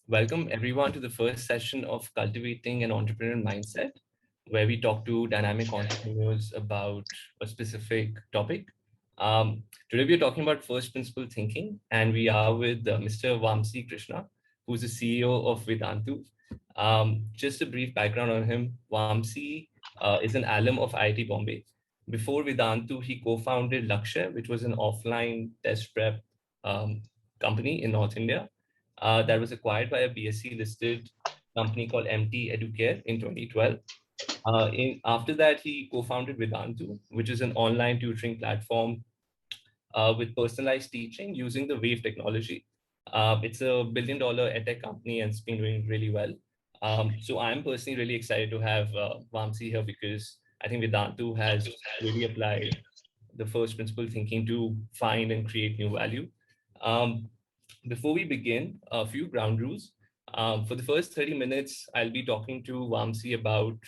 Welcome everyone to the first session of Cultivating an Entrepreneurial Mindset, where we talk to dynamic entrepreneurs about a specific topic. Today we are talking about first principle thinking, and we are with Mr. Vamsi Krishna, who's the CEO of Vedantu. Just a brief background on him. Vamsi is an alum of IIT Bombay. Before Vedantu, he co-founded Lakshya, which was an offline test prep company in North India that was acquired by a BSc listed company called MT Educare in 2012. After that, he co-founded Vedantu, which is an online tutoring platform with personalized teaching using the Wave technology. It's a billion-dollar Edtech company and it's been doing really well. So I'm personally really excited to have Vamsi here because I think Vedantu has really applied the first principle thinking to find and create new value. Um, Before we begin, a few ground rules. For the first 30 minutes, I'll be talking to Vamsi about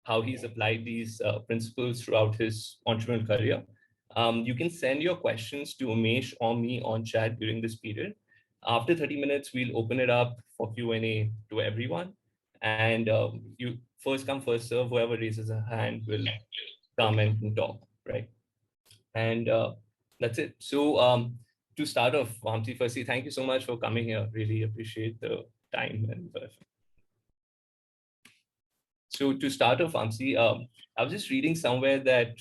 how he's applied these principles throughout his entrepreneurial career. You can send your questions to Umesh or me on chat during this period. After 30 minutes, we'll open it up for Q&A to everyone. And you first come, first serve, whoever raises a hand will come and talk, right? And that's it. So to start off, Vamsi, firstly, thank you so much for coming here. Really appreciate the time and so to start off, Vamsi, I was just reading somewhere that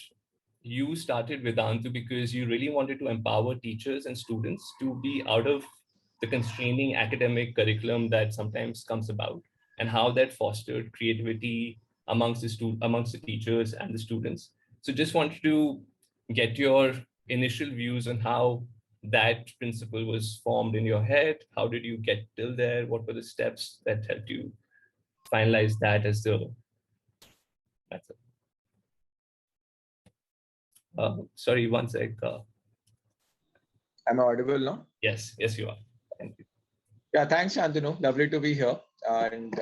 you started Vedantu because you really wanted to empower teachers and students to be out of the constraining academic curriculum that sometimes comes about, and how that fostered creativity amongst the teachers and the students. So just wanted to get your initial views on how that principle was formed in your head. How did you get till there? What were the steps that helped you finalize that as the method? Sorry, one sec. Am I audible now? Yes, you are. Thank you. Yeah, thanks, Shantanu. Lovely to be here, and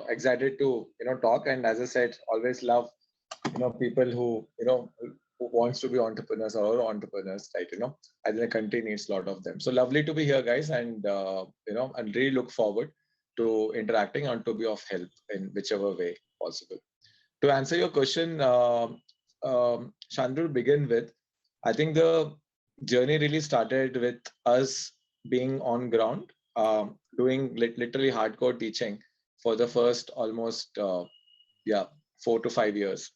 excited to talk. And as I said, always love people who who wants to be entrepreneurs or entrepreneurs, right? I think the country needs a lot of them. So lovely to be here, guys, and and really look forward to interacting and to be of help in whichever way possible. To answer your question, Shantanu, to begin with, I think the journey really started with us being on ground, doing literally hardcore teaching for the first almost 4 to 5 years,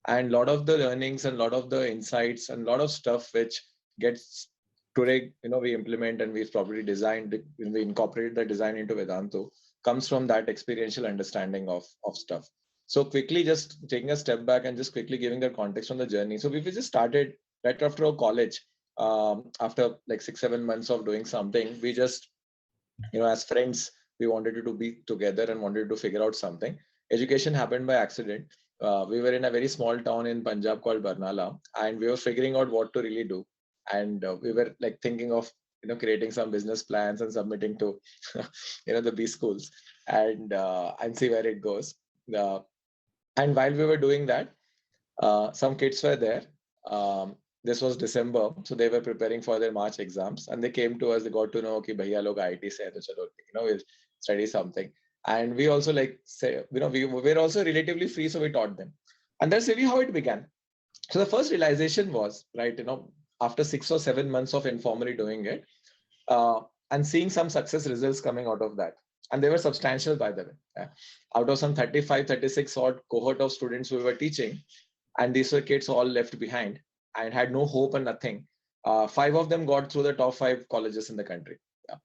and a lot of the learnings and a lot of the insights and a lot of stuff which gets today we implement and we've probably designed we incorporated the design into Vedantu comes from that experiential understanding of stuff. So quickly, just taking a step back and just quickly giving the context on the journey. So we just started right after our college. After like 6-7 months of doing something, we just, as friends, we wanted to be together and wanted to figure out something. Education happened by accident. We were in a very small town in Punjab called Barnala, and we were figuring out what to really do. And we were like thinking of creating some business plans and submitting to the B schools and see where it goes. And while we were doing that, some kids were there. This was December, so they were preparing for their March exams, and they came to us. They got to know, okay, bhaiya log IIT se hai, to chalo, we'll study something. And we also say, we were also relatively free, so we taught them. And that's really how it began. So the first realization was, right, after 6 or 7 months of informally doing it, and seeing some success results coming out of that. And they were substantial, by the way. Out of some 35, 36 odd cohort of students we were teaching, and these were kids all left behind and had no hope and nothing. 5 of them got through the top 5 colleges in the country. Yeah.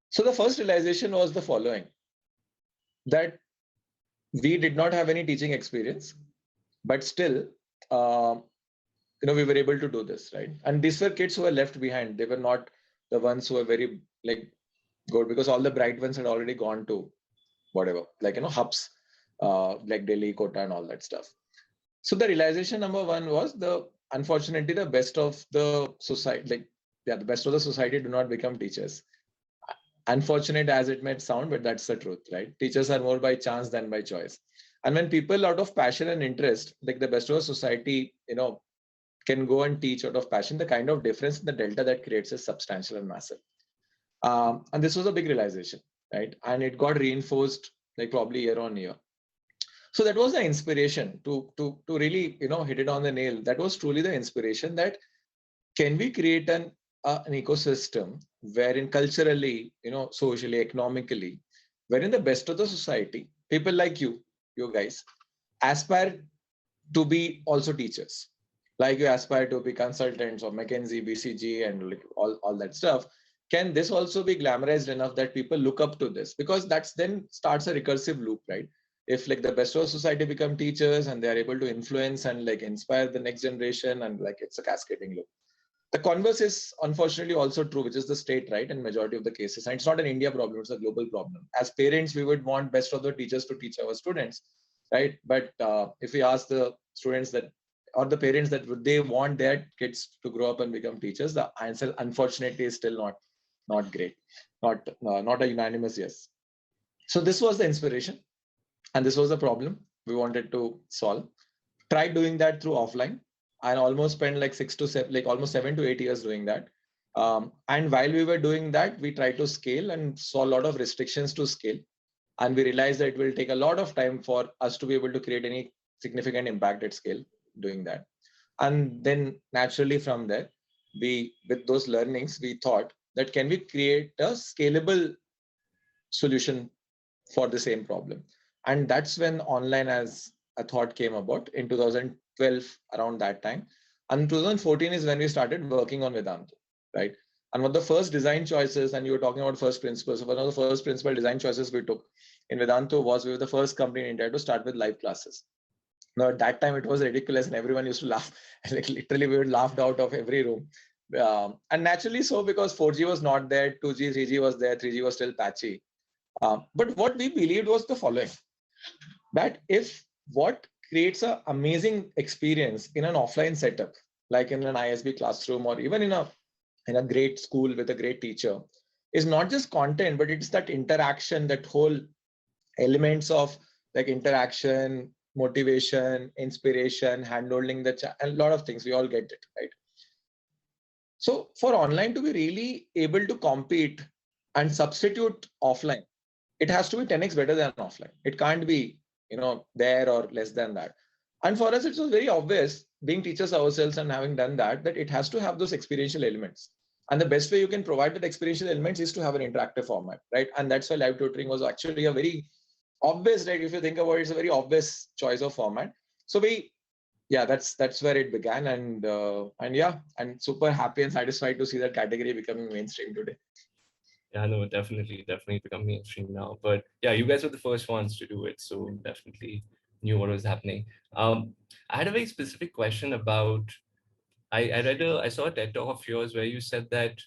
So the first realization was the following, that we did not have any teaching experience, but still, we were able to do this, right? And these were kids who were left behind. They were not the ones who were very good, because all the bright ones had already gone to whatever, hubs, like Delhi, Kota, and all that stuff. So the realization number one was unfortunately, the best of the society, the best of the society do not become teachers. Unfortunate as it might sound, but that's the truth, right? Teachers are more by chance than by choice. And when people out of passion and interest, like the best of the society, can go and teach out of passion, the kind of difference in the delta that creates is substantial and massive. And this was a big realization. right? And it got reinforced like probably year on year. So that was the inspiration to really, hit it on the nail. That was truly the inspiration, that can we create an ecosystem wherein culturally, socially, economically, wherein the best of the society, people like you guys, aspire to be also teachers, like you aspire to be consultants or McKinsey, BCG, and like all that stuff. Can this also be glamorized enough that people look up to this? Because that's then starts a recursive loop, right? If like the best of society become teachers and they are able to influence and like inspire the next generation, and like it's a cascading loop. The converse is unfortunately also true, which is the state, right? In majority of the cases. And it's not an India problem, it's a global problem. As parents, we would want best of the teachers to teach our students, right? But if we ask the students that, or the parents that would they want their kids to grow up and become teachers, the answer unfortunately is still not great, not a unanimous yes. So this was the inspiration, and this was the problem we wanted to solve. Tried doing that through offline, and almost spent like 6 to 7, like almost 7 to 8 years doing that. And while we were doing that, we tried to scale and saw a lot of restrictions to scale. And we realized that it will take a lot of time for us to be able to create any significant impact at scale doing that. And then naturally from there, with those learnings, we thought that can we create a scalable solution for the same problem? And that's when online as a thought came about in 2012, around that time. And 2014 is when we started working on Vedantu, right? And one of the first design choices, and you were talking about first principles, so one of the first principal design choices we took in Vedantu was we were the first company in India to start with live classes. Now, at that time, it was ridiculous and everyone used to laugh. Like literally, we were laughed out of every room. And naturally so, because 4G was not there, 2G, 3G was there, 3G was still patchy. But what we believed was the following, that if what creates an amazing experience in an offline setup, like in an ISB classroom or even in a great school with a great teacher, is not just content, but it's that interaction, that whole elements of like interaction, motivation, inspiration, handholding the chat, a lot of things. We all get it, right? So for online to be really able to compete and substitute offline, it has to be 10x better than offline. It can't be, there or less than that. And for us, it was very obvious, being teachers ourselves and having done that it has to have those experiential elements. And the best way you can provide that experiential elements is to have an interactive format, right? And that's why live tutoring was actually a very obvious, right? If you think about it, it's a very obvious choice of format. So that's where it began. And yeah, I'm super happy and satisfied to see that category becoming mainstream today. Yeah, no, definitely become mainstream now. But yeah, you guys were the first ones to do it, so definitely knew what was happening. I had a very specific question about. I saw a TED talk of yours where you said that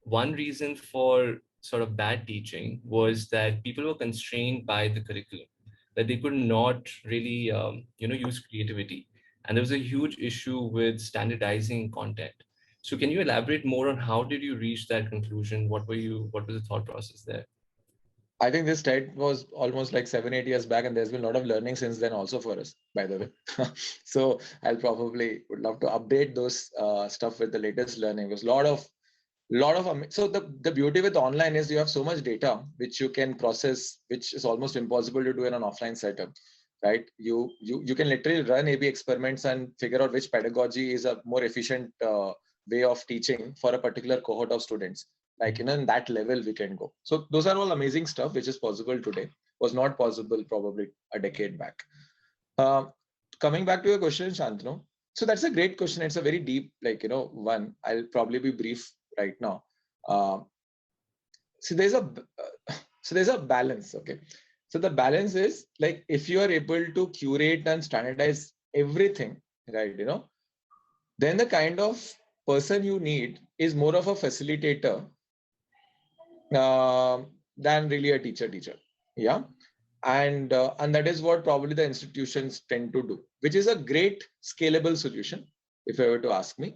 one reason for sort of bad teaching was that people were constrained by the curriculum, that they could not really use creativity, and there was a huge issue with standardizing content. So can you elaborate more on how did you reach that conclusion? What was the thought process there? I think this TED was almost like 7, 8 years back, and there's been a lot of learning since then also for us, by the way. So I'll probably would love to update those stuff with the latest learning. There's so the beauty with online is you have so much data which you can process, which is almost impossible to do in an offline setup, right? You can literally run A/B experiments and figure out which pedagogy is a more efficient way of teaching for a particular cohort of students. Like, in that level we can go. So those are all amazing stuff which is possible today, was not possible probably a decade back. Coming back to your question, Shantanu, so that's a great question. It's a very deep, one. I'll probably be brief right now. So there's a balance. Okay. So the balance is like, if you are able to curate and standardize everything, right, then the kind of person you need is more of a facilitator than really a teacher. Yeah. And that is what probably the institutions tend to do, which is a great scalable solution, if I were to ask me.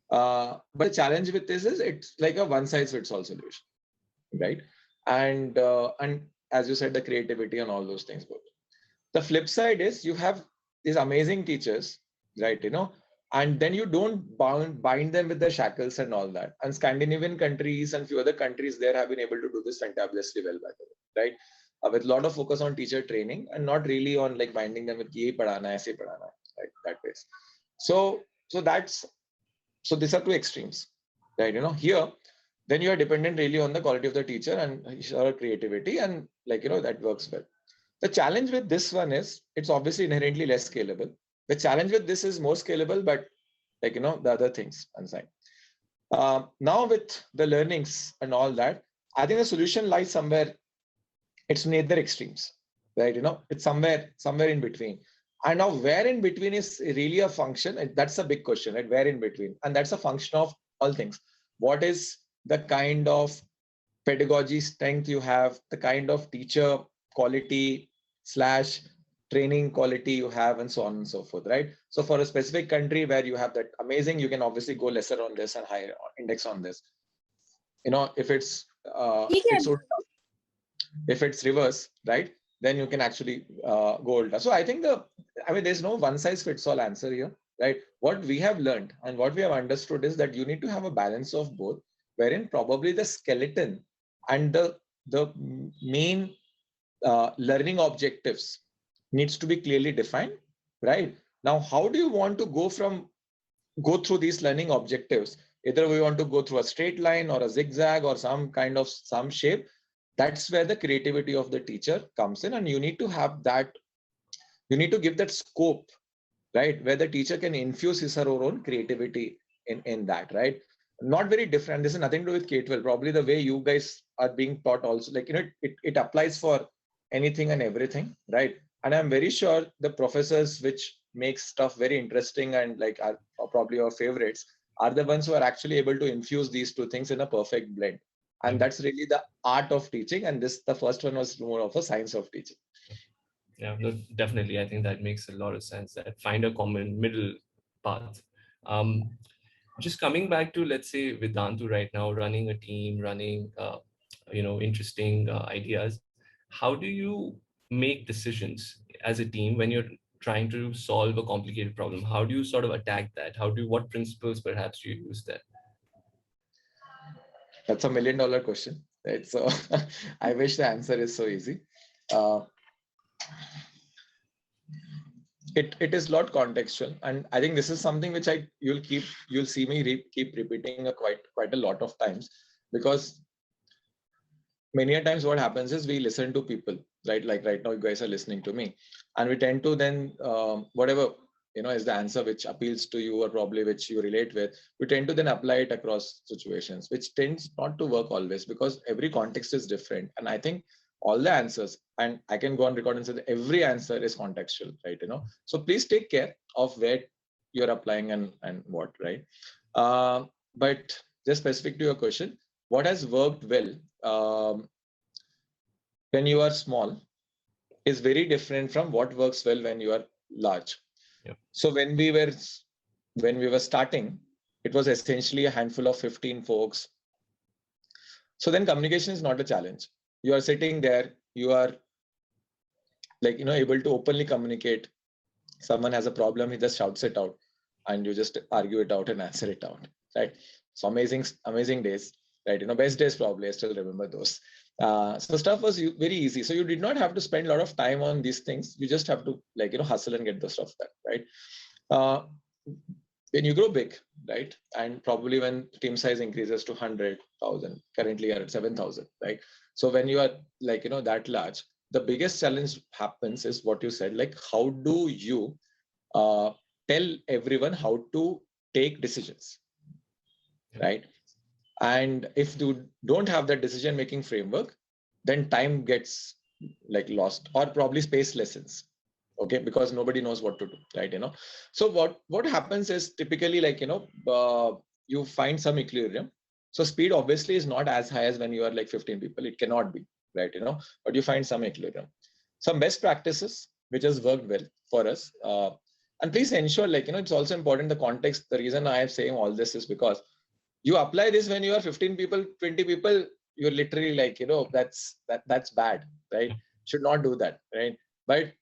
But the challenge with this is it's like a one size fits all solution, right? And as you said, the creativity and all those things. Both. The flip side is you have these amazing teachers, right? And then you don't bind them with the shackles and all that. And Scandinavian countries and few other countries there have been able to do this fantabulously well, by the way. right? With a lot of focus on teacher training and not really on like binding them with ye padhana hai, aise padhana hai, right? That ways. So these are two extremes, right? Here then you are dependent really on the quality of the teacher and her creativity, and like that works well. The challenge with this one is it's obviously inherently less scalable. The challenge with this is more scalable, but like the other things inside. Now with the learnings and all that, I think the solution lies somewhere. It's neither extremes, right? It's somewhere in between. And now where in between is really a function, and that's a big question, right? Where in between? And that's a function of all things. What is the kind of pedagogy strength you have, the kind of teacher quality slash training quality you have, and so on and so forth, right? So for a specific country where you have that amazing, you can obviously go lesser on this and higher index on this. If it's if it's reverse, right, then you can actually go ulta. So I think there's no one size fits all answer here, right? What we have learned and what we have understood is that you need to have a balance of both, wherein probably the skeleton and the main learning objectives needs to be clearly defined, right? Now, how do you want to go through these learning objectives? Either we want to go through a straight line or a zigzag or some shape. That's where the creativity of the teacher comes in, and you need to have that. You need to give that scope, right, where the teacher can infuse his or her own creativity in that, right? Not very different. This is nothing to do with K-12. Probably the way you guys are being taught also, like it applies for anything and everything, right? And I'm very sure the professors which make stuff very interesting and like are probably your favorites are the ones who are actually able to infuse these two things in a perfect blend. And that's really the art of teaching. And the first one was more of a science of teaching. Yeah, no, definitely. I think that makes a lot of sense. That find a common middle path. Just coming back to, let's say, Vedantu right now, running a team, running, interesting ideas. How do you make decisions as a team when you're trying to solve a complicated problem? How do you sort of attack that? What principles perhaps do you use there? That's $1 million question, right? So I wish the answer is so easy. It is lot contextual, and I think this is something which you'll see me keep repeating quite a lot of times, because many a times what happens is we listen to people, right? Like right now you guys are listening to me, and we tend to then whatever is the answer which appeals to you or probably which you relate with, we tend to then apply it across situations, which tends not to work always because every context is different. And I think all the answers, and I can go on record and say that every answer is contextual, right? So please take care of where you're applying and what, right? But just specific to your question, what has worked well when you are small is very different from what works well when you are large. Yep. So when we were starting, it was essentially a handful of 15 folks. So then communication is not a challenge. You are sitting there, you are like able to openly communicate. Someone has a problem, he just shouts it out, and you just argue it out and answer it out, right? So amazing days, right? Best days probably. I still remember those. So stuff was very easy. So you did not have to spend a lot of time on these things. You just have to hustle and get the stuff done, right? When you grow big, right? And probably when team size increases to 100,000, currently you're at 7,000, right? So when you are that large, the biggest challenge happens is what you said, like how do you tell everyone how to take decisions, right? And if you don't have that decision-making framework, then time gets lost, or probably space lessens, okay? Because nobody knows what to do, right? So what happens is typically you find some equilibrium. So speed obviously is not as high as when you are 15 people. It cannot be, right? But you find some equilibrium. Some best practices which has worked well for us. And please ensure it's also important the context. The reason I am saying all this is because you apply this when you are 15 people, 20 people, you're literally that's bad, right? Should not do that, right? But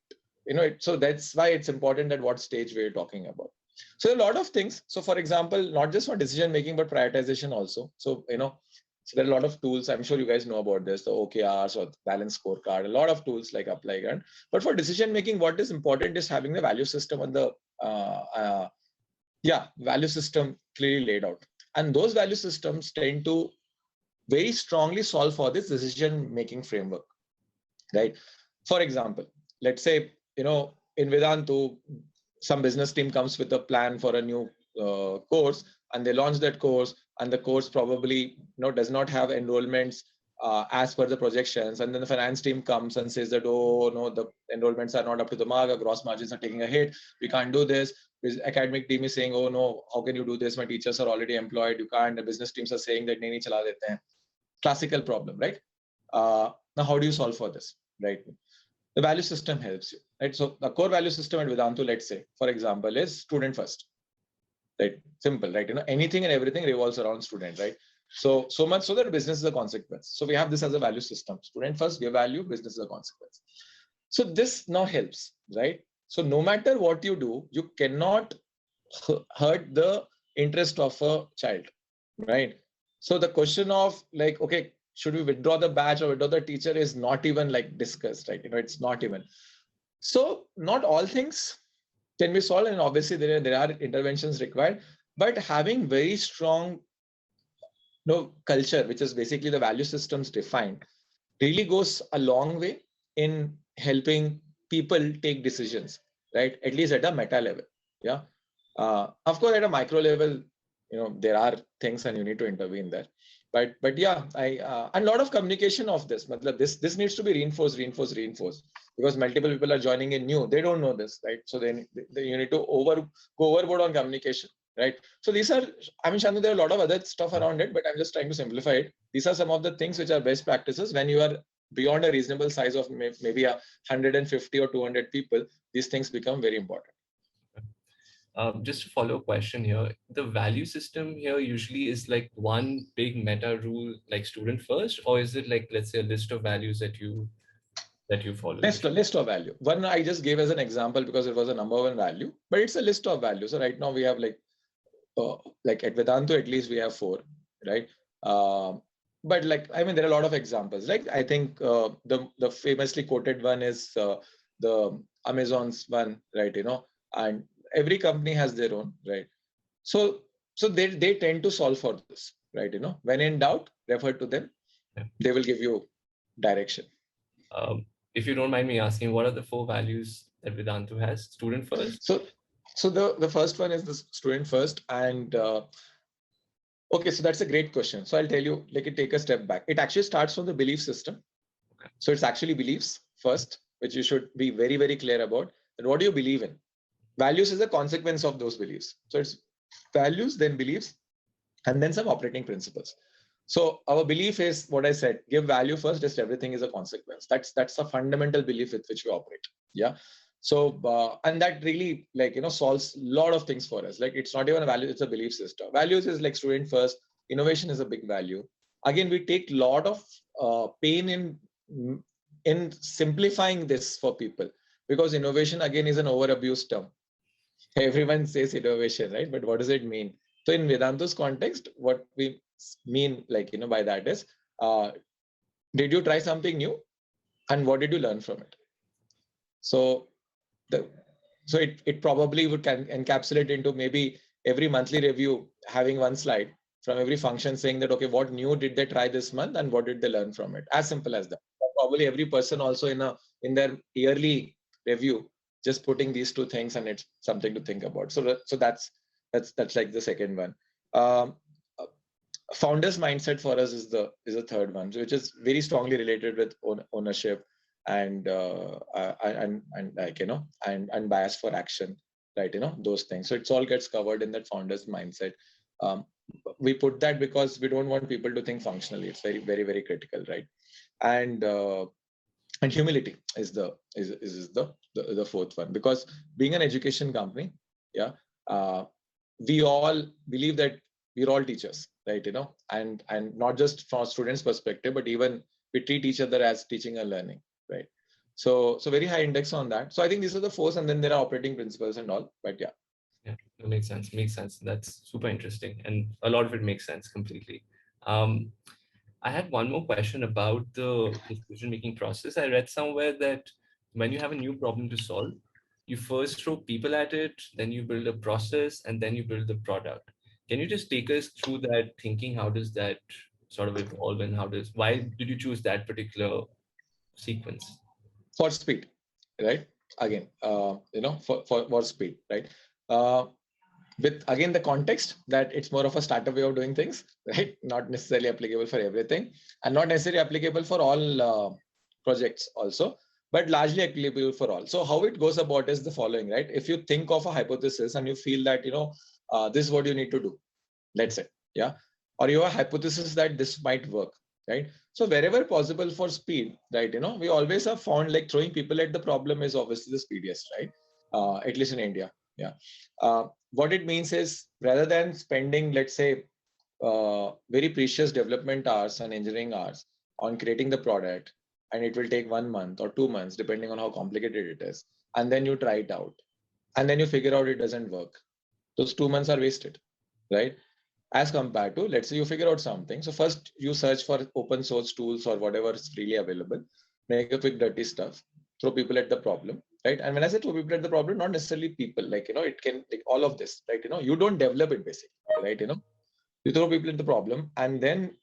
so that's why it's important at what stage we're talking about. So a lot of things. So for example, not just for decision making, but prioritization also. So So there are a lot of tools. I'm sure you guys know about this, the OKRs or the balance scorecard, a lot of tools like apply grant. But for decision making, what is important is having the value system on the value system clearly laid out. And those value systems tend to very strongly solve for this decision making framework, right? For example, let's say, in Vedantu, some business team comes with a plan for a new course, and they launch that course, and the course probably does not have enrollments as per the projections, and then the finance team comes and says that, oh no, the enrollments are not up to the mark, our gross margins are taking a hit, we can't do this. The academic team is saying, oh no, how can you do this, my teachers are already employed, you can't. The business teams are saying that nahi chala dete hain. Classical problem, right? Now how do you solve for this, right? The value system helps you, right? So the core value system at Vedantu, let's say, for example, is student first, right? Simple, right? Anything and everything revolves around student, right? So much so that business is a consequence. So we have this as a value system. Student first, give value, business is a consequence. So this now helps, right? So no matter what you do, you cannot hurt the interest of a child, right? So the question of like, okay, should we withdraw the badge or withdraw the teacher is not even like discussed, right? It's not even. So not all things can be solved, and obviously there are interventions required, but having very strong culture, which is basically the value systems defined, really goes a long way in helping people take decisions, right? At least at a meta level. Yeah. Of course, at a micro level, there are things and you need to intervene there. But yeah, and a lot of communication of this. This needs to be reinforced, because multiple people are joining in new. They don't know this, right? So you need to go overboard on communication, right? So these are, I mean, Shantu, there are a lot of other stuff around it, but I'm just trying to simplify it. These are some of the things which are best practices when you are beyond a reasonable size of maybe 150 or 200 people. These things become very important. Just a follow-up question here. The value system here usually is like one big meta rule, like student first, or is it like, let's say, a list of values that you follow? List of value. One I just gave as an example because it was a number one value, but it's a list of values. So right now we have like at Vedantu, at least we have 4, right? But like, I mean, there are a lot of examples. Like I think the famously quoted one is the Amazon's one, right? And every company has their own, right? So they tend to solve for this, right? When in doubt, refer to them. Yeah. They will give you direction. If you don't mind me asking, what are the 4 values that Vedantu has? Student first. So the first one is the student first, and okay, so that's a great question. So I'll tell you, take a step back. It actually starts from the belief system. Okay. So it's actually beliefs first, which you should be very, very clear about. And what do you believe in? Values is a consequence of those beliefs. So it's values, then beliefs, and then some operating principles. So our belief is what I said, give value first, just everything is a consequence. That's a fundamental belief with which we operate. Yeah. So, and that really solves a lot of things for us. Like it's not even a value, it's a belief system. Values is like student first, innovation is a big value. Again, we take a lot of pain in simplifying this for people, because innovation again is an overabused term. Everyone says innovation, right? But what does it mean? So in Vedantu's context, what we mean by that is, did you try something new? And what did you learn from it? So it probably would encapsulate into maybe every monthly review, having one slide from every function saying that, okay, what new did they try this month and what did they learn from it? As simple as that. Probably every person also in their yearly review, just putting these 2 things, and it's something to think about. So that's like the second one. Founders mindset for us is the third one, which is very strongly related with ownership and bias for action, right? Those things. So it all gets covered in that founders mindset. We put that because we don't want people to think functionally. It's very, very, very critical, right? And humility is the fourth one, because being an education company, we all believe that we're all teachers, right? And not just from a student's perspective, but even we treat each other as teaching and learning, right? So very high index on that. So I think these are the 4, and then there are operating principles and all, but yeah. Yeah, that makes sense. That's super interesting. And a lot of it makes sense completely. I had one more question about the decision-making process. I read somewhere that when you have a new problem to solve, you first throw people at it, then you build a process, and then you build the product. Can you just take us through that thinking? How does that sort of evolve, and why did you choose that particular sequence? For speed, right? Again, for speed, right? Uh, with again the context that it's more of a startup way of doing things, right? Not necessarily applicable for everything, and not necessarily applicable for all projects also, but largely applicable for all. So how it goes about is the following, right? If you think of a hypothesis and you feel that this is what you need to do, let's say, yeah, or you have a hypothesis that this might work, right? So wherever possible for speed, right, we always have found like throwing people at the problem is obviously the speediest, right? At least in India, yeah. What it means is rather than spending, let's say, very precious development hours and engineering hours on creating the product, and it will take 1 month or 2 months depending on how complicated it is, and then you try it out, and then you figure out it doesn't work, those 2 months are wasted, right? As compared to, let's say, you figure out something. So first you search for open source tools or whatever is freely available, make a quick dirty stuff, throw people at the problem, right? And when I say throw people at the problem, not necessarily people, like, it can, like, all of this, right? You don't develop it basically, right? You throw people at the problem, and then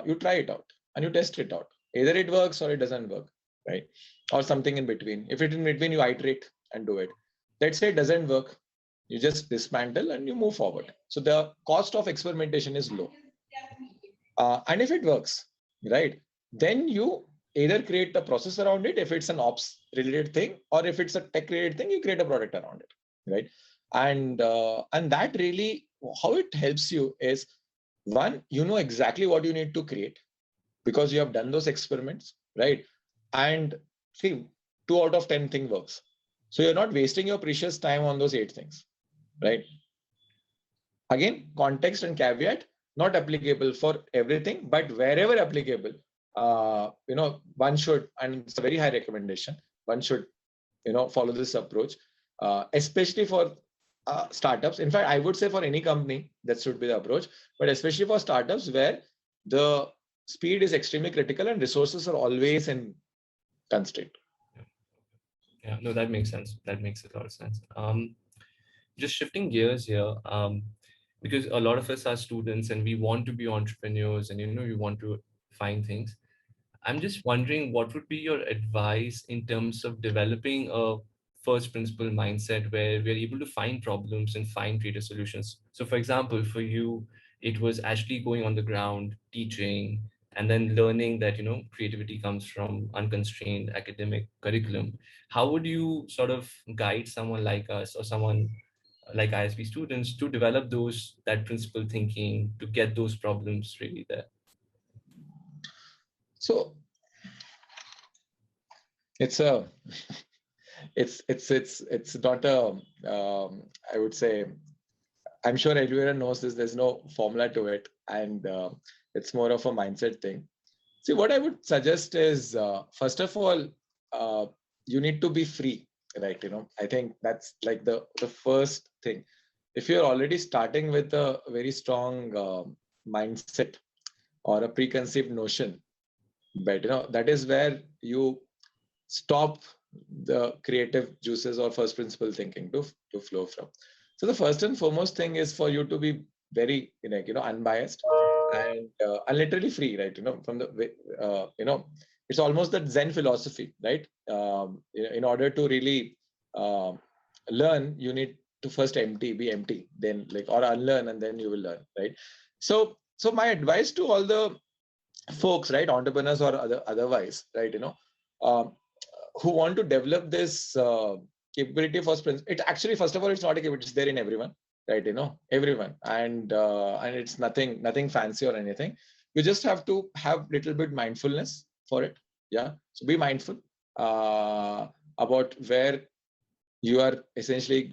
you try it out and you test it out. Either it works or it doesn't work, right? Or something in between. If it's in between, you iterate and do it. Let's say it doesn't work, you just dismantle and you move forward. So the cost of experimentation is low. And if it works, right, then you either create a process around it if it's an ops related thing, or if it's a tech related thing, you create a product around it, right? And that really, how it helps you is, one, you know exactly what you need to create because you have done those experiments, right? And see, 2 out of 10 thing works. So you're not wasting your precious time on those 8 things, right? Again, context and caveat, not applicable for everything, but wherever applicable, one should, and it's a very high recommendation, one should, follow this approach, especially for startups. In fact, I would say for any company, that should be the approach, but especially for startups where the speed is extremely critical and resources are always in constraint. Yeah, no, that makes sense. That makes a lot of sense. Just shifting gears here, because a lot of us are students and we want to be entrepreneurs, and we want to find things. I'm just wondering, what would be your advice in terms of developing a first principle mindset where we're able to find problems and find creative solutions? So for example, for you, it was actually going on the ground, teaching, and then learning that, creativity comes from unconstrained academic curriculum. How would you sort of guide someone like us or someone like ISB students to develop that principle thinking to get those problems really there? So it's a it's not a I would say, I'm sure everyone knows this, there's no formula to it, and it's more of a mindset thing. See, what I would suggest is, first of all, you need to be free, right? I think that's like the first thing. If you're already starting with a very strong mindset or a preconceived notion, but that is where you stop the creative juices or first principle thinking to flow from. So the first and foremost thing is for you to be very unbiased and literally free, right? From the it's almost that Zen philosophy, right? In order to really learn, you need to first be empty, then or unlearn, and then you will learn, right? So my advice to all the folks, right, entrepreneurs or otherwise, right, um, who want to develop this capability for sprints, it actually, first of all, it's not a capability, it's there in everyone, right? Everyone, and it's nothing fancy or anything. You just have to have little bit mindfulness for it. Yeah, so be mindful about where you are essentially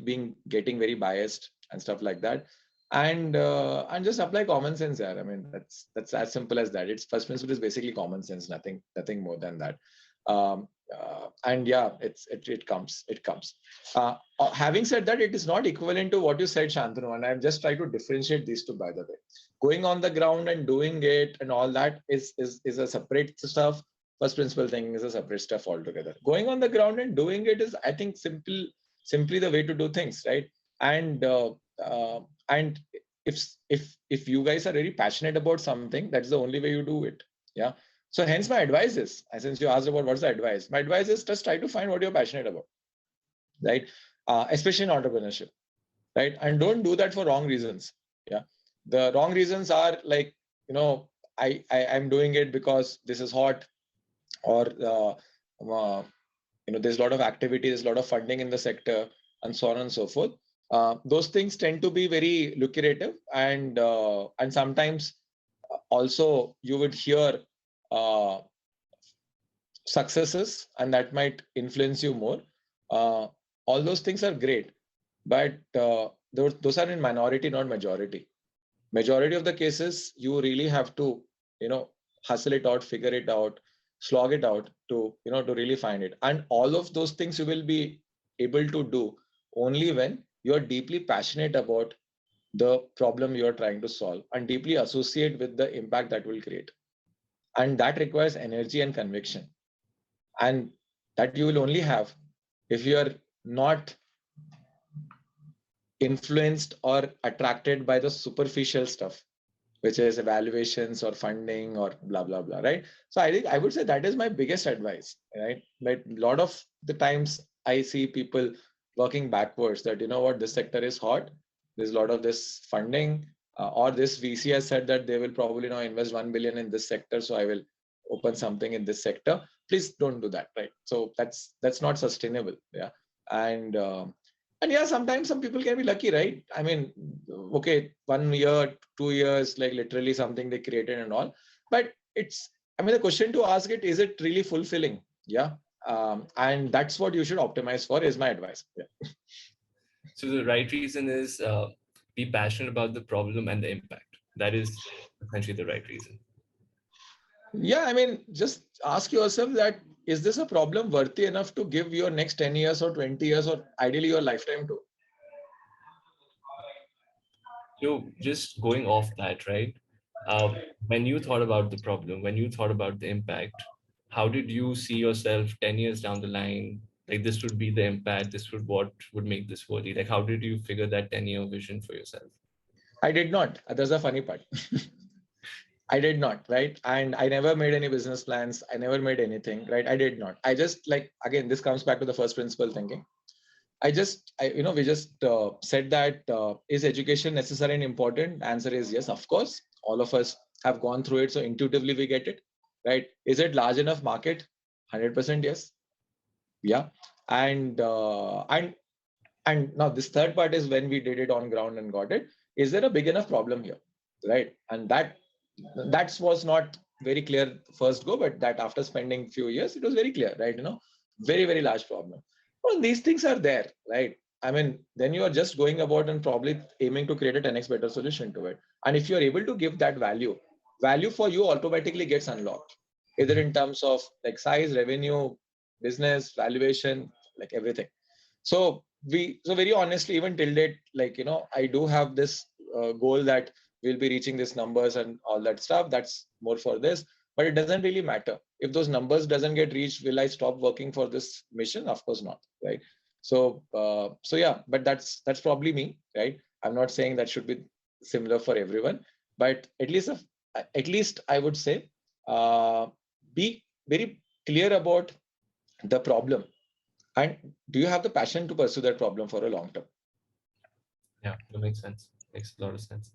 getting very biased and stuff like that, and just apply common sense there. I mean, that's as simple as that. It's first principle is basically common sense, nothing more than that. and yeah, it comes. Having said that, it is not equivalent to what you said, Shantanu, and I'm just trying to differentiate these two, by the way. Going on the ground and doing it and all that is a separate stuff. First principle thinking is a separate stuff altogether. Going on the ground and doing it is, I think, simply the way to do things, right? And and if you guys are very passionate about something, that's the only way you do it. Yeah. So hence my advice is, since you asked about what's the advice, my advice is just try to find what you're passionate about, right? Especially in entrepreneurship, right? And don't do that for wrong reasons. Yeah. The wrong reasons are like, I'm doing it because this is hot, or there's a lot of activity, there's a lot of funding in the sector, and so on and so forth. Those things tend to be very lucrative, and sometimes also you would hear successes, and that might influence you more. All those things are great, but those are in minority, not majority. Majority of the cases, you really have to, hustle it out, figure it out, slog it out to really find it. And all of those things you will be able to do only when you're deeply passionate about the problem you're trying to solve and deeply associate with the impact that will create. And that requires energy and conviction. And that you will only have if you are not influenced or attracted by the superficial stuff, which is evaluations or funding or blah, blah, blah, right? So I think I would say that is my biggest advice, right? But a lot of the times I see people working backwards that, this sector is hot. There's a lot of this funding, or this VC has said that they will probably now invest 1 billion in this sector. So I will open something in this sector. Please don't do that, right? So that's not sustainable. Yeah. And yeah, sometimes some people can be lucky, right? I mean, okay, 1 year, 2 years, like literally something they created and all. But the question to ask it, is it really fulfilling? Yeah. And that's what you should optimize for, is my advice. Yeah. So the right reason is be passionate about the problem and the impact. That is essentially the right reason. Yeah, just ask yourself that, is this a problem worthy enough to give your next 10 years or 20 years or ideally your lifetime to? So just going off that, right? When you thought about the problem, when you thought about the impact, how did you see yourself 10 years down the line? Like, this would be the impact, this would what would make this worthy. Like, how did you figure that 10-year vision for yourself? I did not. That's the funny part. I did not, right? And I never made any business plans. I never made anything, right? I did not. I just, again, this comes back to the first principle thinking. We just said that, is education necessary and important? Answer is yes, of course. All of us have gone through it. So intuitively we get it, right? Is it large enough market? 100% yes. Yeah. And now this third part is when we did it on ground and got it. Is there a big enough problem here? Right. And that was not very clear first go, but that after spending few years, it was very clear, right? Very, very large problem. Well, these things are there, right? Then you are just going about and probably aiming to create a 10x better solution to it. And if you're able to give that value for you automatically gets unlocked, either in terms of like size, revenue, business, valuation, like everything. So very honestly, even till date, I do have this goal that we'll be reaching these numbers and all that stuff. That's more for this, but it doesn't really matter. If those numbers doesn't get reached, will I stop working for this mission? Of course not, right? So yeah, but that's probably me, right? I'm not saying that should be similar for everyone, but at least I would say, be very clear about the problem, and do you have the passion to pursue that problem for a long term? Yeah, that makes sense. Makes a lot of sense.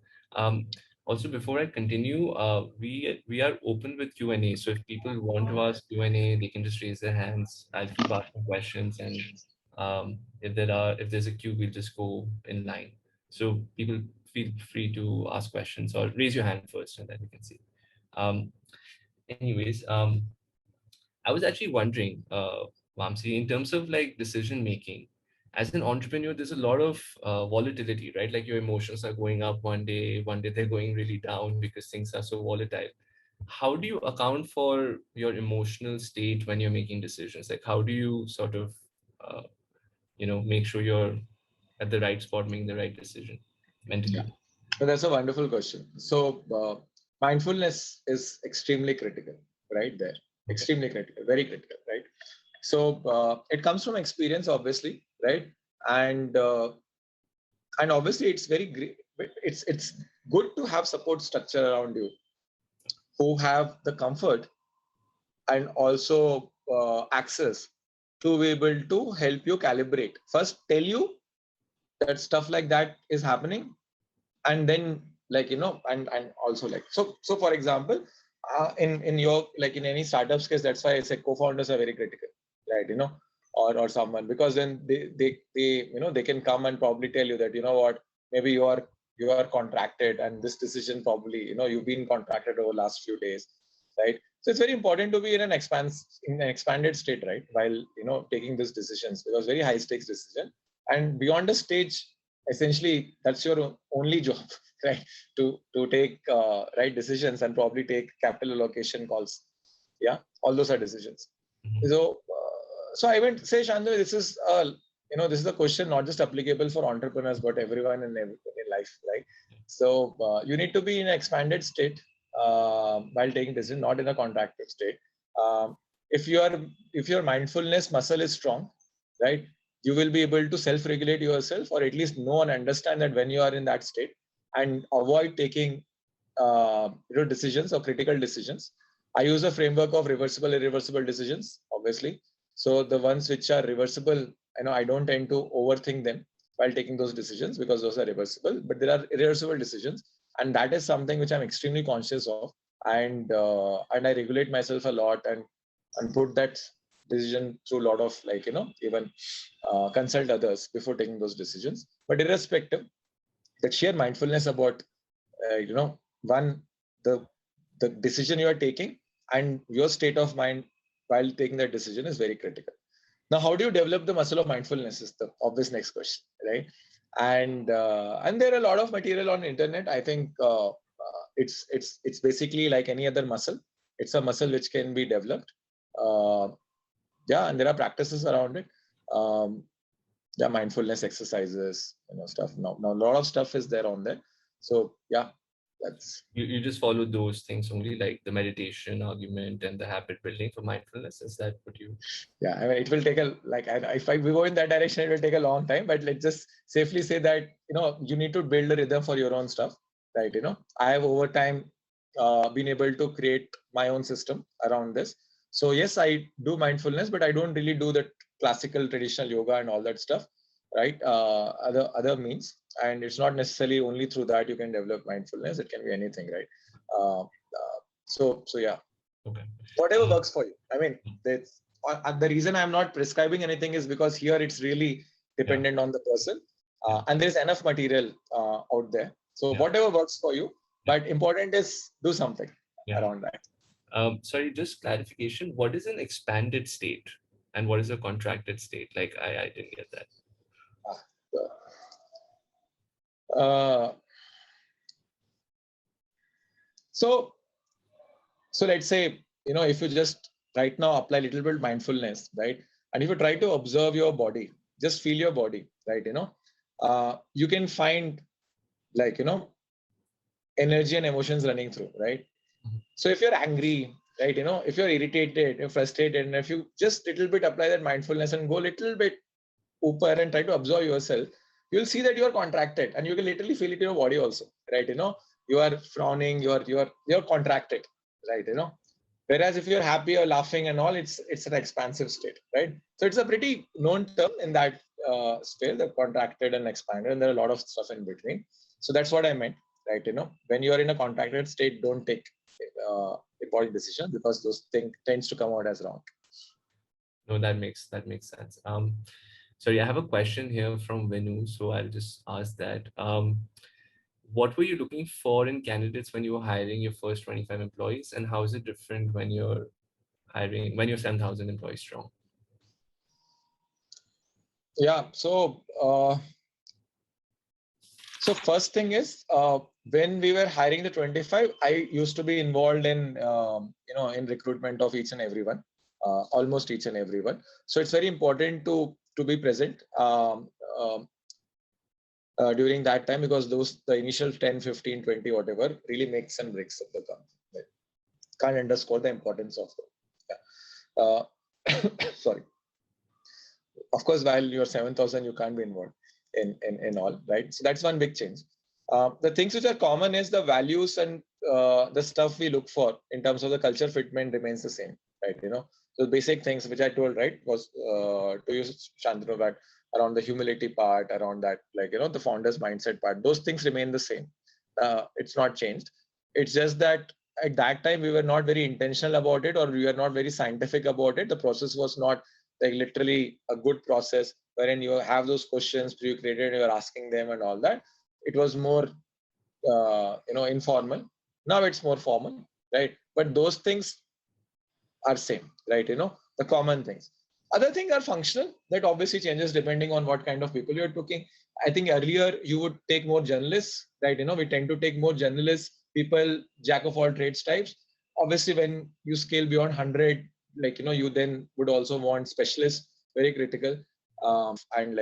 Also, before I continue, we are open with Q&A. So if people want to ask Q&A, they can just raise their hands. I'll keep asking questions, and if there's a queue, we'll just go in line. So people feel free to ask questions or raise your hand first, and then we can see. Anyways, I was actually wondering, Vamsi, in terms of like decision making, as an entrepreneur, there's a lot of volatility, right? Like your emotions are going up one day they're going really down because things are so volatile. how do you account for your emotional state when you're making decisions? Like, how do you sort of, uh, make sure you're at the right spot, making the right decision Yeah. mentally? So that's a wonderful question. So mindfulness is extremely critical, right there. Okay. Extremely critical, very critical, right? So it comes from experience, obviously, right? And uh, and obviously, it's very great. It's good to have support structure around you who have the comfort and also access to be able to help you calibrate. First, tell you that stuff like that is happening, and then and also like so for example, in your like in any startups case, that's why I say co-founders are very critical, right? Or someone, because then they they can come and probably tell you that what, maybe you are contracted, and this decision probably you've been contracted over last few days, right? So it's very important to be in an expanded state, right, while taking these decisions, because very high stakes decision, and beyond a stage, essentially that's your only job right, to take right decisions and probably take capital allocation calls. Yeah, all those are decisions. Mhm. So so I would say, Shandu, this is this is a question not just applicable for entrepreneurs but everyone in life, right? So you need to be in an expanded state while taking decision, not in a contracted state. um, if your mindfulness muscle is strong, right, you will be able to self-regulate yourself, or at least know and understand that when you are in that state, and avoid taking decisions or critical decisions. I use a framework of reversible, irreversible decisions, obviously. So the ones which are reversible, I don't tend to overthink them while taking those decisions, because those are reversible. But there are irreversible decisions, and that is something which I'm extremely conscious of, and I regulate myself a lot, and put that decision through a lot of even consult others before taking those decisions. But irrespective, that sheer mindfulness about one, the the decision you are taking and your state of mind while taking that decision is very critical. Now, how do you develop the muscle of mindfulness is the obvious next question, right? And there are a lot of material on the internet. I think it's basically like any other muscle. It's a muscle which can be developed. uh, yeah, and there are practices around it. um, yeah, mindfulness exercises, stuff. Now a lot of stuff is there on there. So yeah, that's You just follow those things only, like the meditation, argument, and the habit building for mindfulness. Is that what you? yeah. I mean, it will take we go in that direction, it will take a long time. But let's just safely say that you need to build a rhythm for your own stuff, right? I have over time been able to create my own system around this. So yes, I do mindfulness, but I don't really do the classical traditional yoga and all that stuff, right? Other means, and it's not necessarily only through that you can develop mindfulness. It can be anything, right? So yeah, Okay. whatever Uh, works for you. I mean, the reason I'm not prescribing anything is because here it's really yeah. dependent on the person, Yeah. and there's enough material out there. So Yeah. whatever works for you, Yeah. but important is do something Yeah. around that. Sorry, just clarification. What is an expanded state and what is a contracted state? Like, I didn't get that. Uh, so so let's say if you just right now apply a little bit mindfulness, right, and if you try to observe your body, just feel your body, right, you can find like energy and emotions running through, right? Mhm. So if you're angry, right, if you're irritated, you're frustrated, and if you just little bit apply that mindfulness and go little bit upper and try to observe yourself, you'll see that you're contracted, and you can literally feel it in your body also, right? You are frowning, you're contracted, right? Whereas if you're happy or laughing and all, it's an expansive state, right? So it's a pretty known term in that sphere, the contracted and expanded, and there are a lot of stuff in between. So that's what I meant, right? When you are in a contracted state, don't take important decision, because those things tends to come out as wrong. No, that makes sense. Sorry, I have a question here from Venu, so I'll just ask that. What were you looking for in candidates when you were hiring your first 25 employees, and how is it different when you're 7,000 employees strong? Yeah. So first thing is when we were hiring the 25, I used to be involved in, in recruitment of each and everyone, almost each and everyone. So it's very important to be present during that time, because the initial 10, 15, 20, whatever really makes and breaks of the company. Right? Can't underscore the importance of it. Yeah. Sorry. Of course, while you're 7,000, you can't be involved in all, right? So that's one big change. The things which are common is the values and the stuff we look for in terms of the culture fitment remains the same, right? So basic things which I told, right, was to use Shantanu, that around the humility part, around that, the founder's mindset part, those things remain the same. It's not changed. It's just that at that time we were not very intentional about it, or we were not very scientific about it. The process was not like literally a good process wherein you have those questions pre-created, you're asking them and all that. It was more informal. Now it's more formal, right? But those things are same, right? The common things. Other things are functional. That obviously changes depending on what kind of people you're talking. I think earlier you would take more generalists, right? We tend to take more generalists, people, jack of all trades types. Obviously, when you scale beyond 100, you then would also want specialists, very critical. And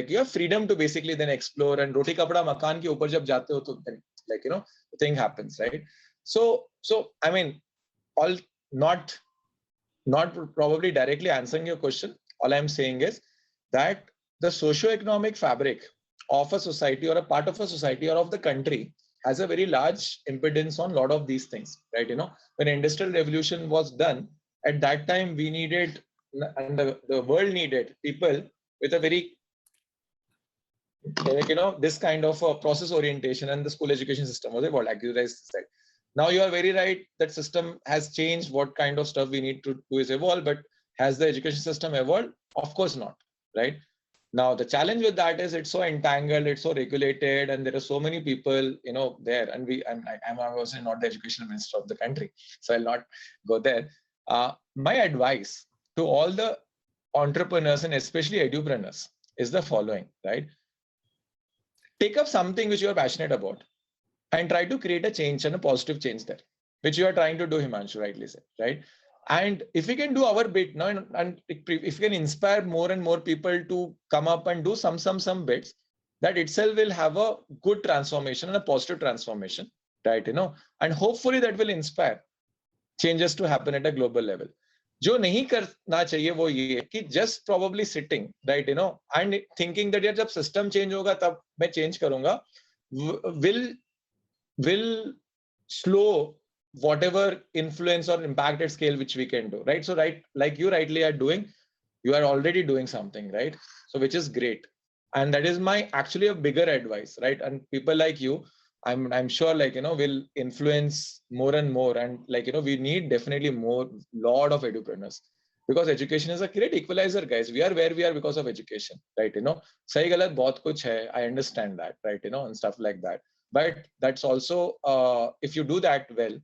you have freedom to basically then explore, and roti kapda makan ke upar jab jate ho, to then the thing happens, right? So I mean, all not probably directly answering your question. All I'm saying is that the socio-economic fabric of a society, or a part of a society, or of the country, has a very large impedance on a lot of these things, right? When industrial revolution was done, at that time we needed, and the world needed, people with a very this kind of a process orientation, and the school education system was evolved, like you guys said. Now you are very right, that system has changed. What kind of stuff we need to do is evolve, but has the education system evolved? Of course not, right? Now the challenge with that is it's so entangled, it's so regulated, and there are so many people, there. And I'm obviously not the education minister of the country, so I'll not go there. My advice to all the entrepreneurs, and especially edupreneurs, is the following, right? Take up something which you are passionate about and try to create a change, and a positive change there, which you are trying to do, Himanshu rightly said, right? And if we can do our bit now, and if we can inspire more and more people to come up and do some bits, that itself will have a good transformation and a positive transformation, right? And hopefully that will inspire changes to happen at a global level. जो नहीं करना चाहिए वो ये कि just probably sitting, right, and thinking that यार जब system change होगा तब मैं change करूंगा, will slow whatever influence or impact at scale which we can do, right? So right, like you rightly are doing, you are already doing something, right? So which is great, and that is my actually a bigger advice, right? And people like you, I'm sure will influence more and more, and we need definitely more lot of edupreneurs, because education is a great equalizer, guys. We are where we are because of education, right? Sahi galat bahut kuch hai, I understand that, right? And stuff like that. But that's also if you do that well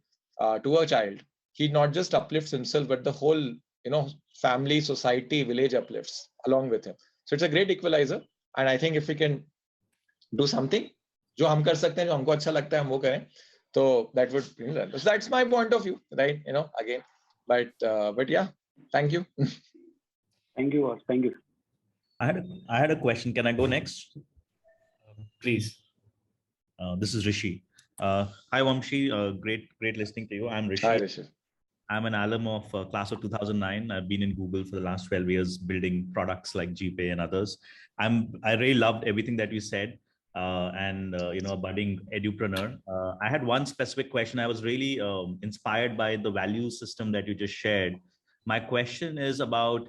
to a child, he not just uplifts himself, but the whole family, society, village uplifts along with him. So it's a great equalizer, and I think if we can do something जो हम कर सकते हैं, जो हमको अच्छा लगता है हम वो करें, तो that would, so that's my point of view, right? Again, but yeah, thank you. Thank you, boss. Thank you. I had a question. Can I go next? Please. This is Rishi. Hi Vamshi, great listening to you. I'm Rishi. Hi Rishi. I'm an alum of class of 2009. I've been in Google for the last 12 years, building products like GPay and others. I really loved everything that you said. A budding edupreneur. I had one specific question. I was really inspired by the value system that you just shared. My question is about,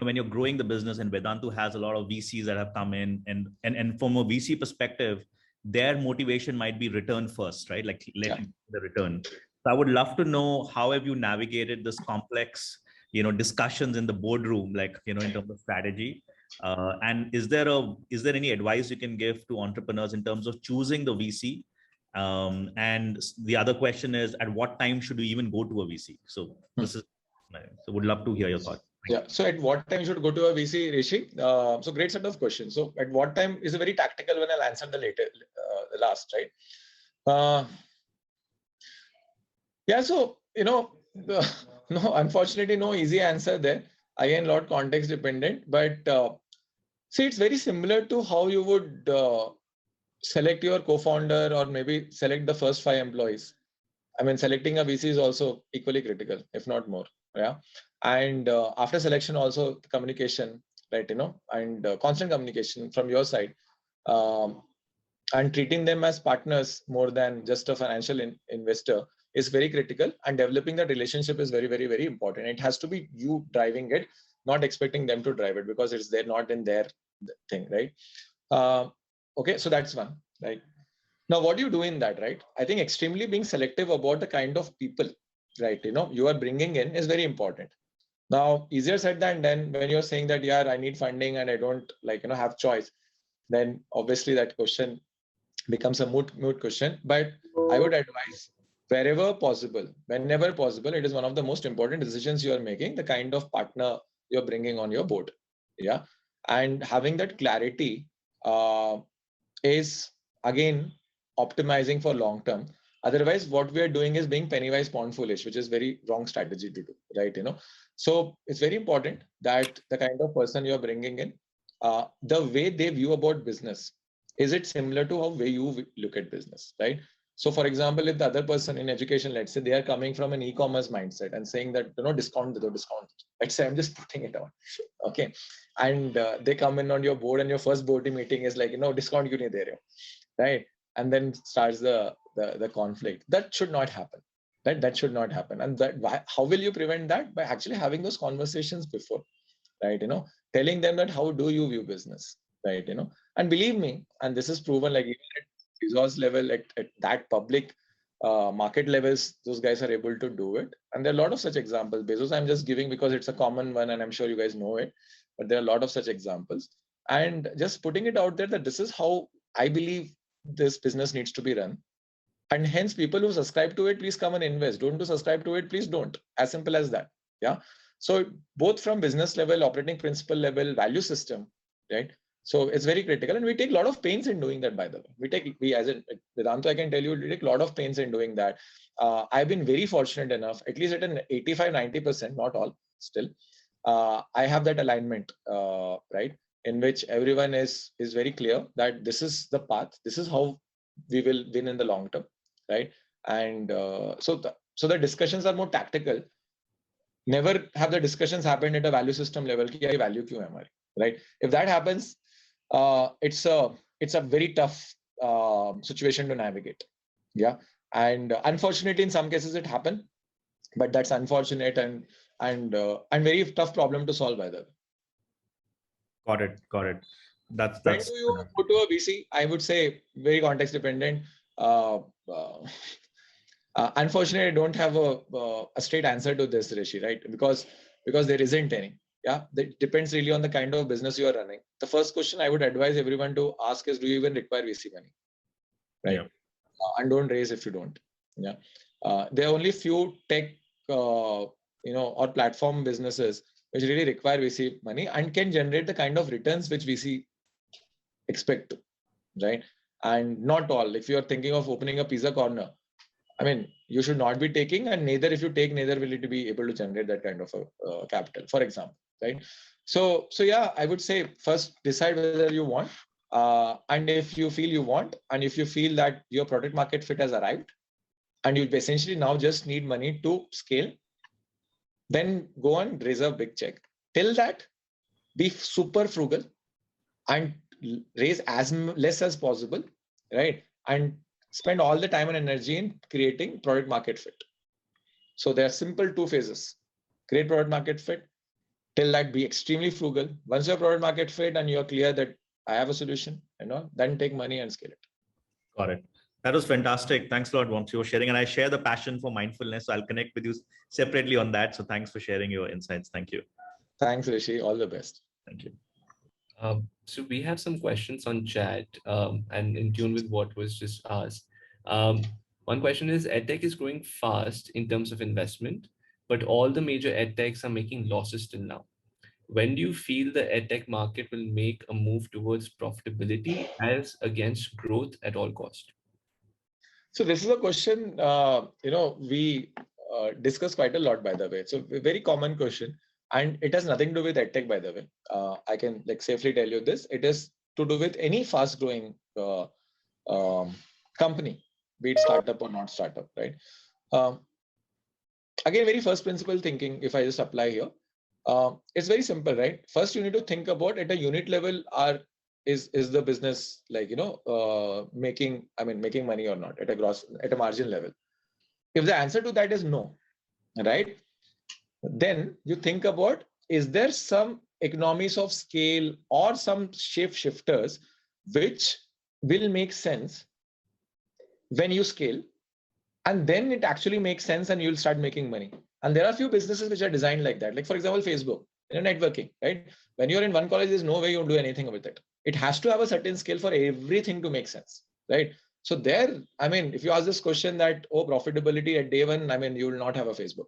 when you're growing the business, and Vedantu has a lot of VCs that have come in, and from a VC perspective, their motivation might be return first, right? Like the return. So I would love to know, how have you navigated this complex, discussions in the boardroom, in terms of strategy? And is there any advice you can give to entrepreneurs in terms of choosing the VC? And the other question is, at what time should we even go to a VC? So this is, so would love to hear your thoughts. Yeah. So at what time should go to a VC, Rishi? So great set of questions. So at what time is a very tactical one. I'll answer the later, the last, right? Yeah, so, no, unfortunately, no easy answer there. Again, lot context dependent, but see, it's very similar to how you would select your co-founder or maybe select the first 5 employees. I mean, selecting a VC is also equally critical, if not more. Yeah. And after selection, also communication, right? And constant communication from your side. And treating them as partners more than just a financial investor is very critical, and developing that relationship is very, very, very important. It has to be you driving it, not expecting them to drive it, because it's they're not in their thing, right? Okay, so that's one, right? Now, what do you do in that, right? I think extremely being selective about the kind of people, right, you are bringing in is very important. Now, easier said than done. When you're saying that, yeah, I need funding and I don't have choice, then obviously that question becomes a moot question. But I would advise, wherever possible, whenever possible, it is one of the most important decisions you are making, the kind of partner you're bringing on your board. Yeah. And having that clarity is, again, optimizing for long term. Otherwise, what we are doing is being penny wise, pound foolish, which is very wrong strategy to do, right? So it's very important that the kind of person you're bringing in, the way they view about business, is it similar to how way you look at business, right? So, for example, if the other person in education, let's say they are coming from an e-commerce mindset and saying that, discount, let's say I'm just putting it on, okay, and they come in on your board and your first board meeting is like, discount kyun nahi de rahe ho, right? And then starts the conflict. That should not happen. That should not happen. And how will you prevent that? By actually having those conversations before, right? Telling them that how do you view business, right? And believe me, and this is proven, like even at resource level, at that public market levels, those guys are able to do it. And there are a lot of such examples. Bezos, I'm just giving because it's a common one, and I'm sure you guys know it. But there are a lot of such examples. And just putting it out there that this is how I believe this business needs to be run. And hence, people who subscribe to it, please come and invest. Don't do subscribe to it, please don't. As simple as that. Yeah. So both from business level, operating principle level, value system, right? So it's very critical, and we take a lot of pains in doing that. By the way, we as a Vedantu, I can tell you, we take a lot of pains in doing that. I've been very fortunate enough, at least at an 85-90%, not all, still. I have that alignment, right, in which everyone is very clear that this is the path, this is how we will win in the long term, right? And so the discussions are more tactical. Never have the discussions happen at a value system level. Ki value kyun hai hamari, right? If that happens, it's a very tough situation to navigate. Yeah, and unfortunately, in some cases it happened, but that's unfortunate and very tough problem to solve, by the way. Got it. That's. When do you go to a VC? I would say very context dependent. Unfortunately, I don't have a straight answer to this, Rishi, right? Because there isn't any. Yeah, that depends really on the kind of business you are running. The first question I would advise everyone to ask is, do you even require VC money? Right. Yeah. And don't raise if you don't. Yeah. There are only few tech, or platform businesses which really require VC money and can generate the kind of returns which VC expect to, right? And not all. If you are thinking of opening a pizza corner, I mean, you should not be taking, and neither if you take, neither will it be able to generate that kind of a capital, for example, right? So yeah, I would say first decide whether you want, and if you feel you want, and if you feel that your product market fit has arrived, and you essentially now just need money to scale, then go and raise a big check. Till that, be super frugal and raise as less as possible, right? And spend all the time and energy in creating product market fit. So there are simple 2 phases. Create product market fit. Till that, be extremely frugal. Once your product market fit and you're clear that I have a solution, then take money and scale it. Got it. That was fantastic. Thanks a lot, Vamsi, for sharing. And I share the passion for mindfulness. So I'll connect with you separately on that. So thanks for sharing your insights. Thank you. Thanks, Rishi. All the best. Thank you. So we have some questions on chat, and in tune with what was just asked. One question is, Edtech is growing fast in terms of investment, but all the major Edtechs are making losses till now. When do you feel the Edtech market will make a move towards profitability as against growth at all cost? So this is a question, we discuss quite a lot, by the way. It's a very common question, and it has nothing to do with EdTech, by the way. I can safely tell you this. It is to do with any fast-growing company, be it startup or not startup, right? Again, very first principle thinking, if I just apply here, it's very simple, right? First, you need to think about at a unit level, is the business making money or not at a margin level? If the answer to that is no, right, then you think about, is there some economies of scale or some shifters which will make sense when you scale, and then it actually makes sense and you'll start making money. And there are a few businesses which are designed like that. Like, for example, Facebook, networking, right? When you're in one college, there's no way you'll do anything with it. It has to have a certain scale for everything to make sense, right? So there, if you ask this question that, profitability at day one, you will not have a Facebook,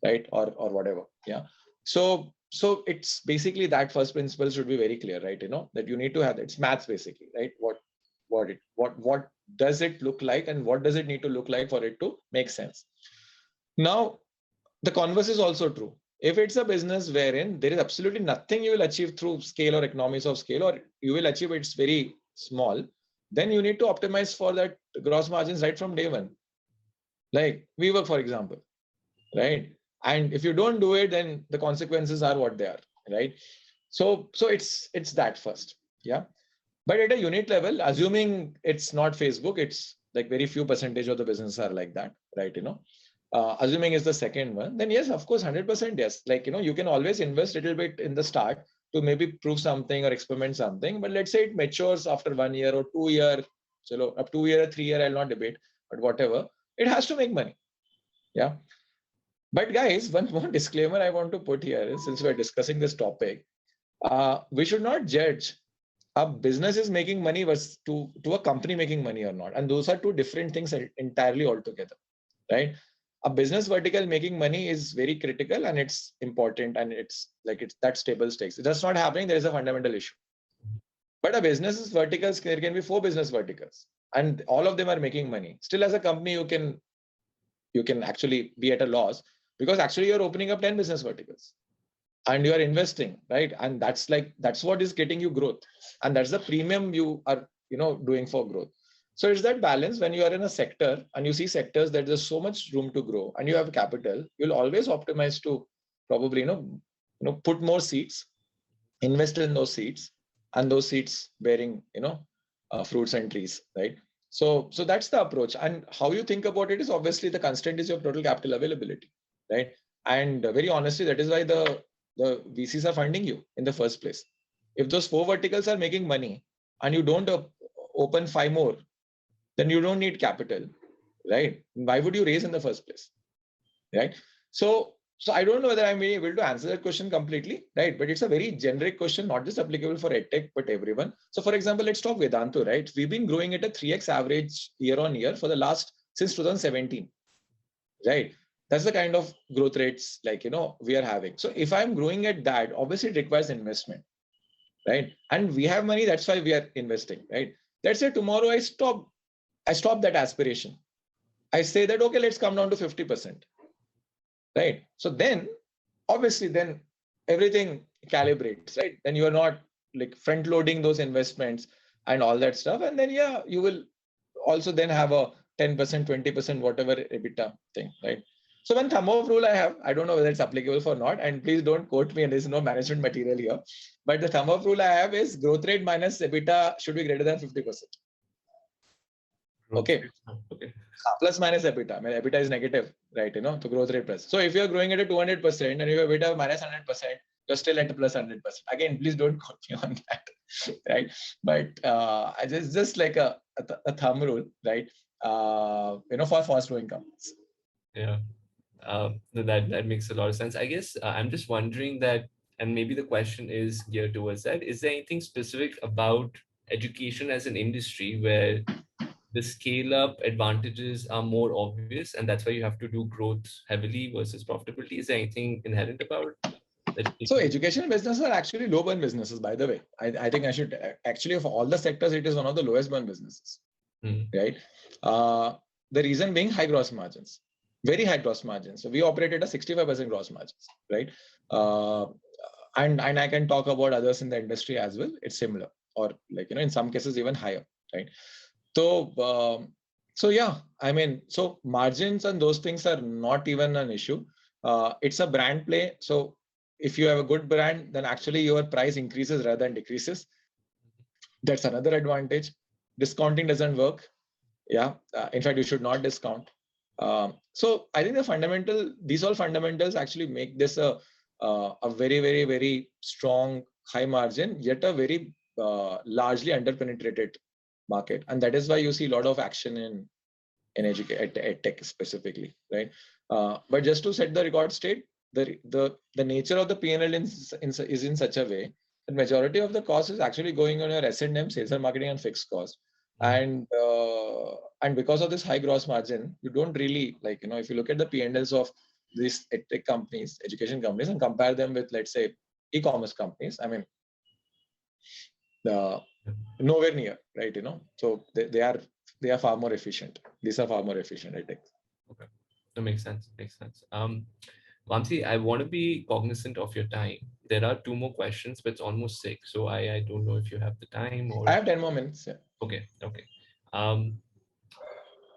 right? Or whatever. Yeah. So it's basically that first principle should be very clear, right? That you need to have, it's maths basically, right? What does it look like, and what does it need to look like for it to make sense? Now, the converse is also true. If it's a business wherein there is absolutely nothing you will achieve through scale or economies of scale, or you will achieve it's very small, then you need to optimize for that gross margins right from day one. Like WeWork, for example, right? And if you don't do it, then the consequences are what they are, right? So it's that first, yeah. But at a unit level, assuming it's not Facebook, it's like very few percentage of the business are like that, right? Assuming is the second one, then yes, of course, 100% yes. You can always invest a little bit in the start to maybe prove something or experiment something. But let's say it matures after 1 year or 2 year, up 2 year or 3 year, I'll not debate, but whatever, it has to make money. Yeah. But guys, one more disclaimer I want to put here is, since we're discussing this topic, we should not judge a business is making money versus to a company making money or not. And those are two different things entirely altogether, right? A business vertical making money is very critical and it's important, and it's that stable stakes. If that's not happening, there is a fundamental issue. But a business is verticals, there can be 4 business verticals and all of them are making money. Still, as a company, you can actually be at a loss, because actually you're opening up 10 business verticals and you are investing, right? And that's what is getting you growth, and that's the premium you are doing for growth. So it's that balance. When you are in a sector and you see sectors that there's so much room to grow and you have capital, you'll always optimize to probably put more seeds, invest in those seeds, and those seeds bearing fruits and trees, right? So that's the approach. And how you think about it is, obviously the constraint is your total capital availability, right? And very honestly, that is why the VCs are funding you in the first place. If those 4 verticals are making money and you don't open 5 more, then you don't need capital, right? Why would you raise in the first place, right? So I don't know whether I'm able to answer that question completely, right? But it's a very generic question, not just applicable for EdTech, but everyone. So for example, let's talk Vedantu, right? We've been growing at a 3x average year on year for the since 2017, right? That's the kind of growth rates we are having. So if I'm growing at that, obviously it requires investment, right? And we have money, that's why we are investing, right? Let's say tomorrow I stop that aspiration. I say that, okay, let's come down to 50%, right? So then obviously then everything calibrates, right? Then you are not front loading those investments and all that stuff. And then, yeah, you will also then have a 10%, 20%, whatever EBITDA thing, right? So one thumb of rule I have, I don't know whether it's applicable or not, and please don't quote me, and there's no management material here, but the thumb of rule I have is growth rate minus EBITDA should be greater than 50%. Okay. Plus minus EBITDA. EBITDA is negative, right? The growth rate plus. So if you're growing at a 200% and you have EBITDA minus 100%, you're still at a plus 100%. Again, please don't quote me on that, right? But it's just like a thumb rule, right? For fast growing companies. Yeah. That makes a lot of sense. I guess I'm just wondering that, and maybe the question is geared towards that, is there anything specific about education as an industry where the scale up advantages are more obvious and that's why you have to do growth heavily versus profitability? Is there anything inherent about that? So education businesses are actually low burn businesses, by the way. I think I should actually, of all the sectors, it is one of the lowest burn businesses, right? The reason being high gross margins, very high gross margins. So we operated a 65% gross margins, right? And I can talk about others in the industry as well. It's similar, or like, in some cases even higher, right? So yeah, I mean, so margins and those things are not even an issue. It's a brand play. So if you have a good brand, then actually your price increases rather than decreases. That's another advantage. Discounting doesn't work. Yeah, in fact, you should not discount. So I think these all fundamentals actually make this a very, very, very strong high margin, yet a very largely underpenetrated market. And that is why you see a lot of action in Edtech specifically, right? But just to set the record straight, the nature of the P&L is in such a way that majority of the cost is actually going on your S&M, sales and marketing, and fixed cost. And because of this high gross margin, you don't really if you look at the P&Ls of these Edtech companies, education companies, and compare them with, let's say, e-commerce companies, I mean, nowhere near, right? So they are far more efficient. These are far more efficient, I think. Okay, that makes sense. Vamsi, I want to be cognizant of your time. There are 2 more questions, but it's almost 6. So I don't know if you have the time or. I have 10 more minutes. Yeah. Okay.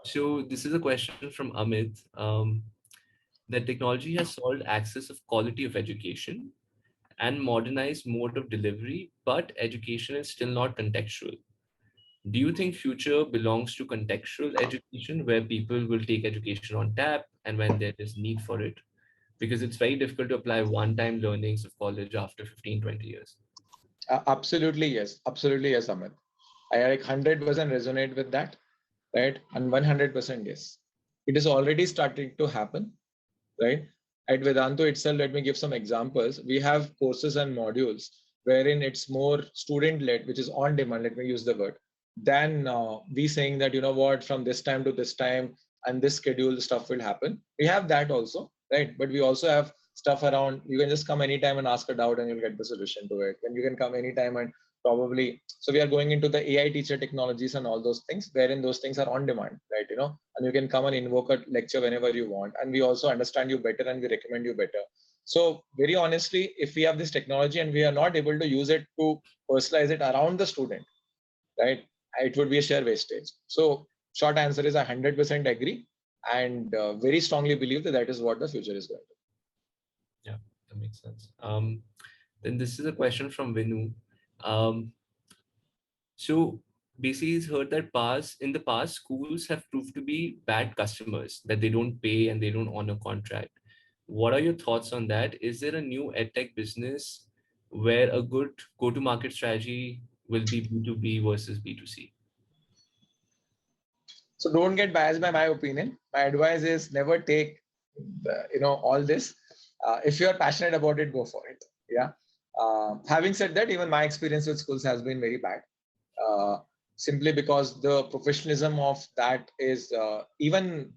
So this is a question from Amit. That technology has solved access of quality of education and modernized mode of delivery, but education is still not contextual. Do you think future belongs to contextual education, where people will take education on tap and when there is need for it? Because it's very difficult to apply one-time learnings of college after 15, 20 years. Absolutely, yes. Absolutely, yes, Amit. I like 100% resonate with that, right? And 100% yes. It is already starting to happen, right? At Vedantu itself, let me give some examples. We have courses and modules wherein it's more student-led, which is on demand, let me use the word, than we saying that, from this time to this time and this schedule, stuff will happen. We have that also, right? But we also have stuff around, you can just come anytime and ask a doubt and you'll get the solution to it. And you can come anytime and so we are going into the AI teacher technologies and all those things, wherein those things are on demand, right? And you can come and invoke a lecture whenever you want. And we also understand you better and we recommend you better. So very honestly, if we have this technology and we are not able to use it to personalize it around the student, right, it would be a sheer wastage. So short answer is I 100% agree and very strongly believe that is what the future is going to be. Yeah, that makes sense. Then this is a question from Vinu. So basically he's heard that in the past, schools have proved to be bad customers, that they don't pay and they don't honor contract. What are your thoughts on that? Is there a new edtech business where a good go-to-market strategy will be B2B versus B2C? So don't get biased by my opinion. My advice is never take, all this. If you are passionate about it, go for it. Yeah. Having said that, even my experience with schools has been very bad. Simply because the professionalism of that is even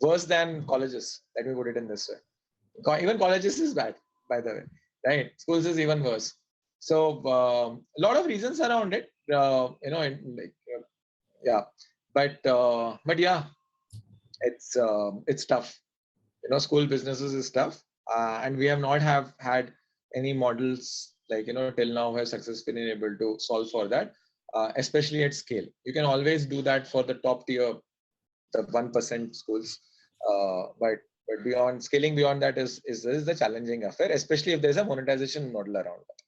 worse than colleges. Let me put it in this way. Even colleges is bad, by the way, right? Schools is even worse. So a lot of reasons around it, yeah. But yeah, it's tough. School businesses is tough, and we have not had any models till now have successfully been able to solve for that. Especially at scale. You can always do that for the top tier, the 1% schools. But scaling beyond that is the challenging affair, especially if there's a monetization model around that.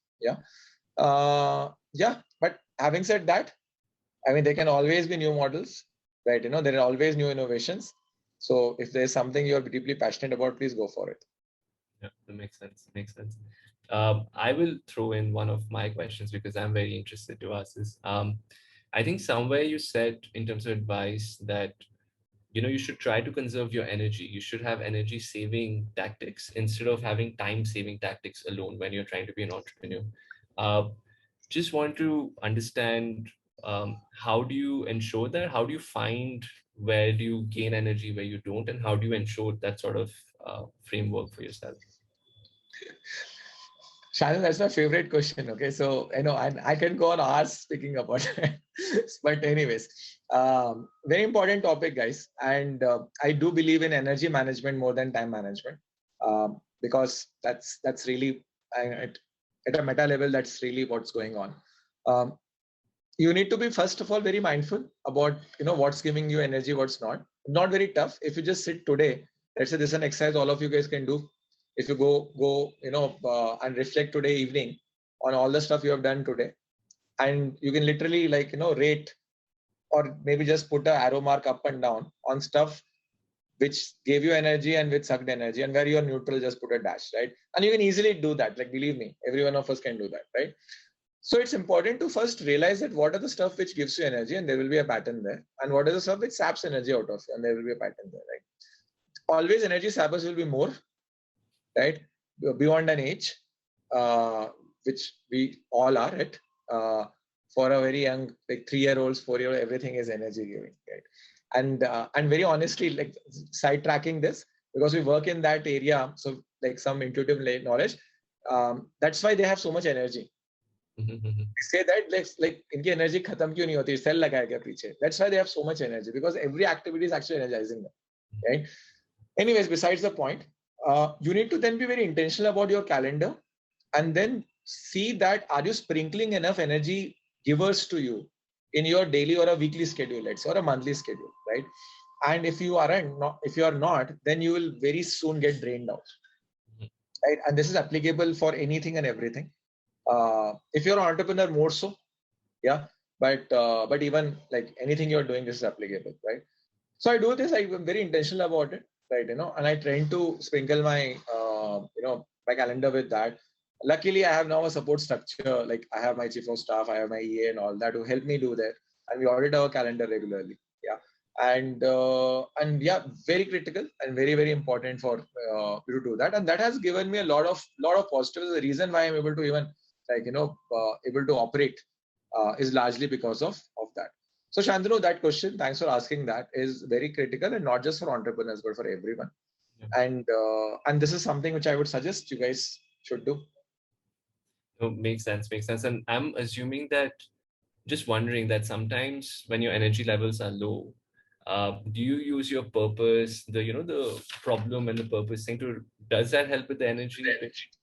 Yeah. But having said that, I mean, there can always be new models, right? There are always new innovations. So if there's something you're deeply passionate about, please go for it. Yeah, that makes sense. I will throw in one of my questions because I'm very interested to ask this. I think somewhere you said in terms of advice that, you should try to conserve your energy. You should have energy saving tactics instead of having time saving tactics alone when you're trying to be an entrepreneur. Just want to understand, how do you ensure that? How do you find where do you gain energy, where you don't, and how do you ensure that sort of framework for yourself? Shannon, that's my favorite question. Okay, so I can go on hours speaking about it. But anyways, Very important topic, guys. And I do believe in energy management more than time management, because that's really at a meta level, that's really what's going on. You need to be, first of all, very mindful about what's giving you energy, what's not. Not very tough. If you just sit today, let's say this is an exercise all of you guys can do. If you go and reflect today evening on all the stuff you have done today, and you can literally rate, or maybe just put an arrow mark up and down on stuff which gave you energy and which sucked energy, and where you're neutral, just put a dash, right? And you can easily do that. Like, believe me, every one of us can do that, right? So it's important to first realize that what are the stuff which gives you energy, and there will be a pattern there, and what are the stuff which saps energy out of you, and there will be a pattern there, right? Always energy sappers will be more, right? Beyond an age, which we all are at. For a very young, like 3-year-olds, 4-year-olds, everything is energy giving, right? And very honestly, like, sidetracking this, because we work in that area, so like some intuitive knowledge, that's why they have so much energy. We say that like inki energy khatam kyun nahi hoti, cell lagaya kya piche. That's why they have so much energy, because every activity is actually energizing them, right? Anyways, besides the point, you need to then be very intentional about your calendar, and then see that are you sprinkling enough energy givers to you in your daily or a weekly schedule, let's say, or a monthly schedule, right? And if you are not, then you will very soon get drained out, right? And this is applicable for anything and everything. If you're an entrepreneur, more so, yeah. But even like anything you're doing, this is applicable, right? So I do this. I'm very intentional about it, right? And I try to sprinkle my my calendar with that. Luckily, I have now a support structure. Like, I have my chief of staff, I have my EA and all that to help me do that, and we audit our calendar regularly. Yeah, and yeah, very critical and very, very important for you to do that, and that has given me a lot of positives. The reason why I'm able to even able to operate is largely because of that. So Shantanu, that question, thanks for asking that, is very critical, and not just for entrepreneurs but for everyone. Yeah. And this is something which I would suggest you guys should do. No, makes sense. And I'm assuming that, just wondering that sometimes when your energy levels are low, do you use your purpose, the problem and the purpose thing does that help with the energy?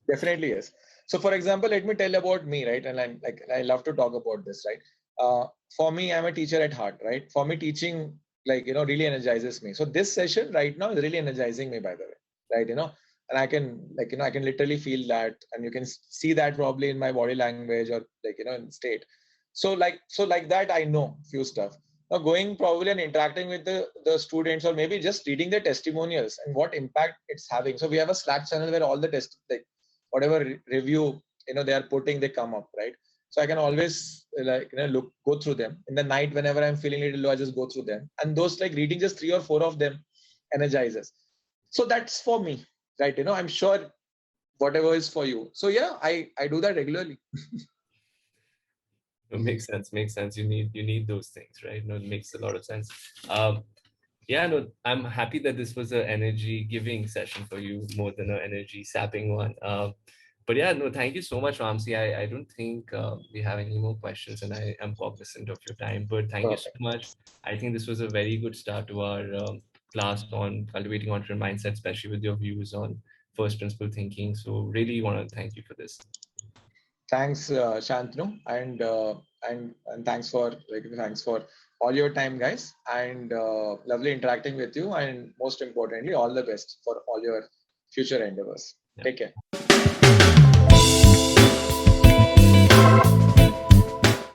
Definitely, yes. So for example, let me tell about me, right? And I love to talk about this, right? For me, I'm a teacher at heart, right? For me, teaching really energizes me. So this session right now is really energizing me, by the way, right? And I can I can literally feel that, and you can see that probably in my body language, or in state. So like that, I know few stuff. Now going probably and interacting with the students, or maybe just reading their testimonials and what impact it's having. So we have a Slack channel where all the whatever review they are putting, they come up, right? So I can always go through them in the night whenever I'm feeling a little low. I just go through them, and those reading just 3 or 4 of them energizes. So that's for me, right? I'm sure whatever is for you. So yeah, I do that regularly. It makes sense. You need those things, right? No, it makes a lot of sense. Yeah, no, I'm happy that this was an energy giving session for you more than an energy sapping one. But yeah, no, thank you so much, Vamsi. I don't think we have any more questions, and I am cognizant of your time. But thank you so much. I think this was a very good start to our class on cultivating entrepreneur mindset, especially with your views on first principle thinking. So really want to thank you for this. Thanks, Shantanu, and thanks for all your time, guys, and lovely interacting with you, and most importantly, all the best for all your future endeavors. Yeah. Take care.